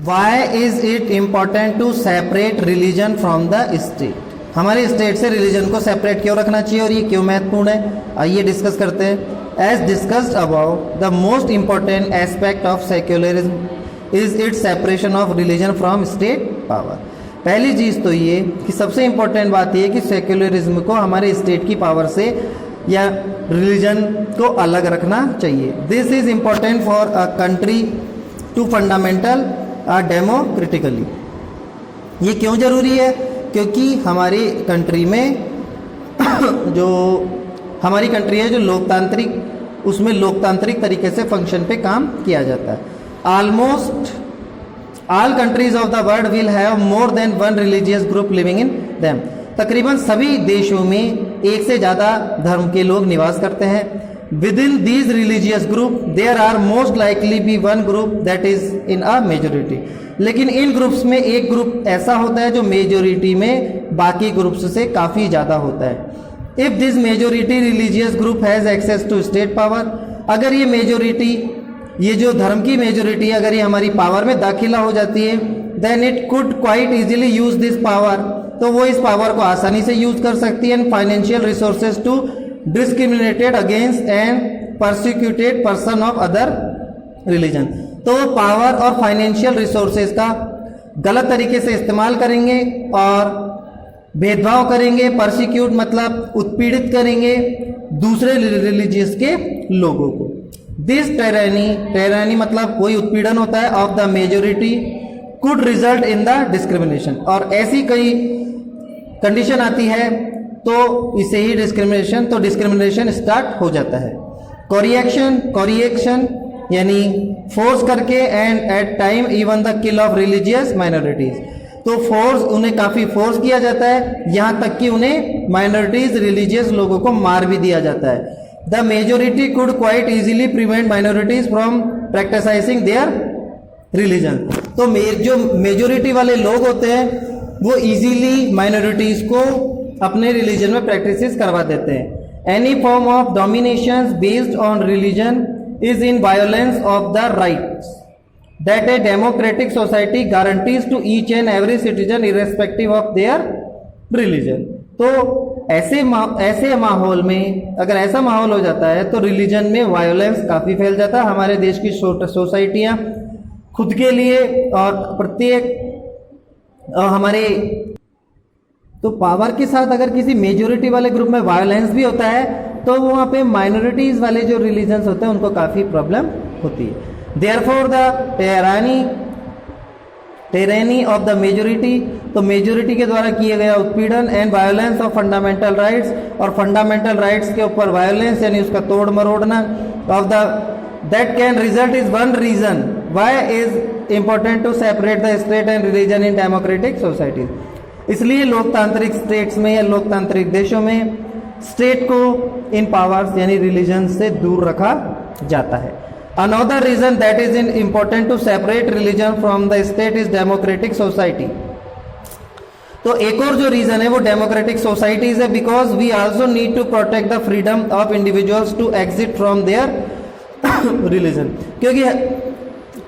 Y is it important to separate religion from the state? हमारे state से religion को separate क्यों रखना चाहिए और ये क्यों महत्वपूर्ण है, आइए डिस्कस करते हैं। As discussed about, the most important aspect of secularism is its separation of religion from state power. पहली चीज़ तो ये कि सबसे इम्पोर्टेंट बात ये कि सेक्युलरिज्म को हमारे स्टेट की पावर से या रिलीजन को अलग रखना चाहिए। This is important for a country to fundamental democratically. ये क्यों ज़रूरी है? क्योंकि हमारी कंट्री में जो हमारी कंट्री है जो लोकतांत्रिक, उसमें लोकतांत्रिक तरीके से फंक्शन पे काम किया जाता है। Almost all countries of the world will have more than one religious group living in them. तकरीबन सभी देशों में एक से ज़्यादा धर्म के लोग निवास करते हैं। Within these religious group there are most likely be one group that is in a majority. लेकिन इन ग्रुप्स में एक ग्रुप ऐसा होता है जो मेजोरिटी में बाकी ग्रुप्स से काफ़ी ज़्यादा होता है। If this majority religious group has access to state power, अगर ये मेजोरिटी, ये जो धर्म की मेजोरिटी है, अगर ये हमारी पावर में दाखिला हो जाती है, then it could quite easily use this power, तो वो इस पावर को आसानी से यूज कर सकती है। And financial resources to discriminated against and persecuted person of other religion. तो वो पावर और फाइनेंशियल रिसोर्सेज का गलत तरीके से इस्तेमाल करेंगे और भेदभाव करेंगे। परसिक्यूट मतलब उत्पीड़ित करेंगे दूसरे रिलीजियस के लोगों को। दिस टेरानी मतलब कोई उत्पीड़न होता है of the majority could result in the discrimination, और ऐसी कई कंडीशन आती है तो इसे ही डिस्क्रिमिनेशन स्टार्ट हो जाता है। कोरिएक्शन यानी फोर्स करके, and at time even the kill of religious minorities, तो फोर्स, उन्हें काफ़ी फोर्स किया जाता है, यहाँ तक कि उन्हें माइनॉरिटीज रिलीजियस लोगों को मार भी दिया जाता है। The majority could quite easily prevent minorities from practising their religion. तो जो मेजोरिटी वाले लोग होते हैं वो इजीली माइनॉरिटीज को अपने रिलीजन में प्रैक्टिस करवा देते हैं। Any form of domination based on religion is in violence of the rights that a democratic society guarantees to each and every citizen irrespective of their religion। तो ऐसे माहौल में अगर ऐसा माहौल हो जाता है तो रिलीजन में वायोलेंस काफ़ी फैल जाता है। हमारे देश की सोसाइटियाँ खुद के लिए और प्रत्येक हमारे, तो पावर के साथ अगर किसी मेजोरिटी वाले ग्रुप में वायोलेंस भी होता है तो वहाँ पे माइनॉरिटीज़ वाले जो रिलीजन्स होते हैं उनको काफ़ी प्रॉब्लम होती है। Therefore the tyranny of the majority, तो मेजोरिटी के द्वारा किए गया उत्पीड़न, and violence of fundamental rights, और फंडामेंटल राइट्स के ऊपर वायोलेंस यानी उसका तोड़ मरोड़ना, of the that can result is one reason why is important to separate the state and religion in democratic societies. इसलिए लोकतांत्रिक स्टेट्स में या लोकतांत्रिक देशों में स्टेट को इन पावर्स यानी रिलीजन से दूर रखा जाता है। Another reason that is important to separate religion from the state is democratic society। तो एक और जो रीजन है वो डेमोक्रेटिक सोसाइटीज है, because we also need to protect the freedom of individuals to exit from their religion.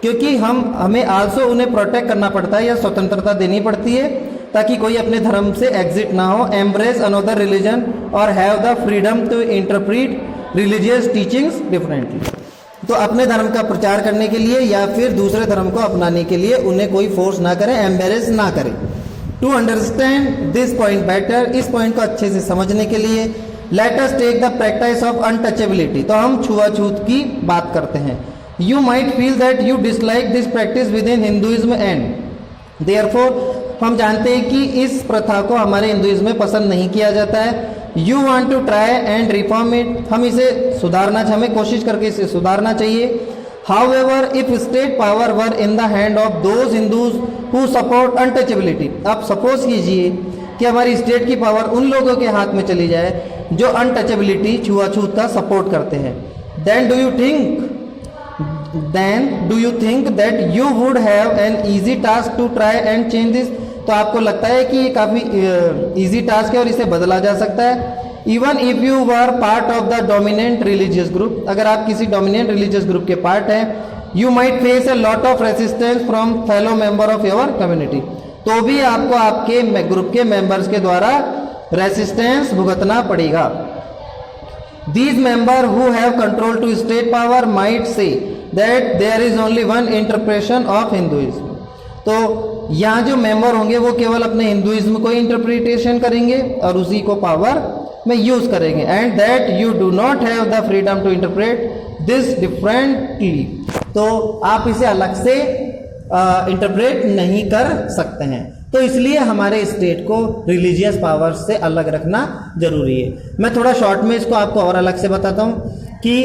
क्योंकि हमें also उन्हें प्रोटेक्ट करना पड़ता है या स्वतंत्रता देनी पड़ती है ताकि कोई अपने धर्म से एग्जिट ना हो, एम्ब्रेस अनदर रिलीजन और have the freedom to interpret religious teachings differently. तो अपने धर्म का प्रचार करने के लिए या फिर दूसरे धर्म को अपनाने के लिए उन्हें कोई फोर्स ना करे, एम्बेरेस ना करे। To understand this point better, इस पॉइंट को अच्छे से समझने के लिए let us take the practice of untouchability. तो हम छुआछूत की बात करते हैं। You might feel that you dislike this practice within Hinduism and therefore, हम जानते हैं कि इस प्रथा को हमारे हिंदुइज्म में पसंद नहीं किया जाता है। You want to try and reform it, हम इसे सुधारना, हमें कोशिश करके इसे सुधारना चाहिए। However if state power were in the hand of those Hindus who support untouchability, आप सपोज कीजिए कि हमारी स्टेट की पावर उन लोगों के हाथ में चली जाए जो अनटचेबिलिटी, छुआछूत का सपोर्ट करते हैं, then do you think that you would have an easy task to try and change this. तो आपको लगता है कि ये काफ़ी इजी टास्क है और इसे बदला जा सकता है। Even if you were part of the dominant religious group, अगर आप किसी डोमिनेंट रिलीजियस ग्रुप के पार्ट हैं, you might face a lot of resistance from fellow member of your community, तो भी आपको आपके ग्रुप के मेंबर्स के द्वारा रेसिस्टेंस भुगतना पड़ेगा। These members who have control to state power might say that there is only one interpretation of Hinduism. तो यहाँ जो मेंबर होंगे वो केवल अपने हिंदुइज्म को इंटरप्रिटेशन करेंगे और उसी को पावर में यूज करेंगे, and that you do not have the freedom to interpret this differently, तो आप इसे अलग से इंटरप्रेट नहीं कर सकते हैं। तो इसलिए हमारे स्टेट को रिलीजियस पावर से अलग रखना जरूरी है। मैं थोड़ा शॉर्ट में इसको आपको और अलग से बताता हूँ कि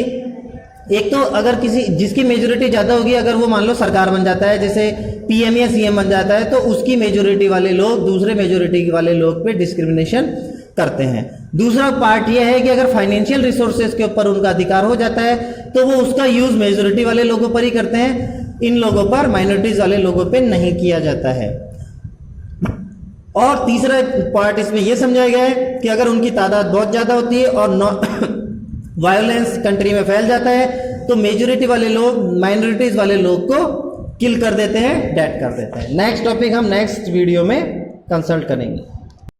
एक तो अगर किसी जिसकी मेजोरिटी ज़्यादा होगी, अगर वो मान लो सरकार बन जाता है, जैसे पीएम या सीएम बन जाता है, तो उसकी मेजोरिटी वाले लोग दूसरे मेजोरिटी वाले लोग पे डिस्क्रिमिनेशन करते हैं। दूसरा पार्ट ये है कि अगर फाइनेंशियल रिसोर्सेज के ऊपर उनका अधिकार हो जाता है तो वो उसका यूज मेजोरिटी वाले लोगों पर ही करते हैं, इन लोगों पर, माइनॉरिटीज वाले लोगों पे नहीं किया जाता है। और तीसरा पार्ट इसमें यह समझाया गया है कि अगर उनकी तादाद बहुत ज्यादा होती है और वायलेंस कंट्री में फैल जाता है तो मेजोरिटी वाले लोग माइनॉरिटीज वाले लोग को किल कर देते हैं, डेड कर देते हैं। नेक्स्ट टॉपिक हम नेक्स्ट वीडियो में कंसल्ट करेंगे।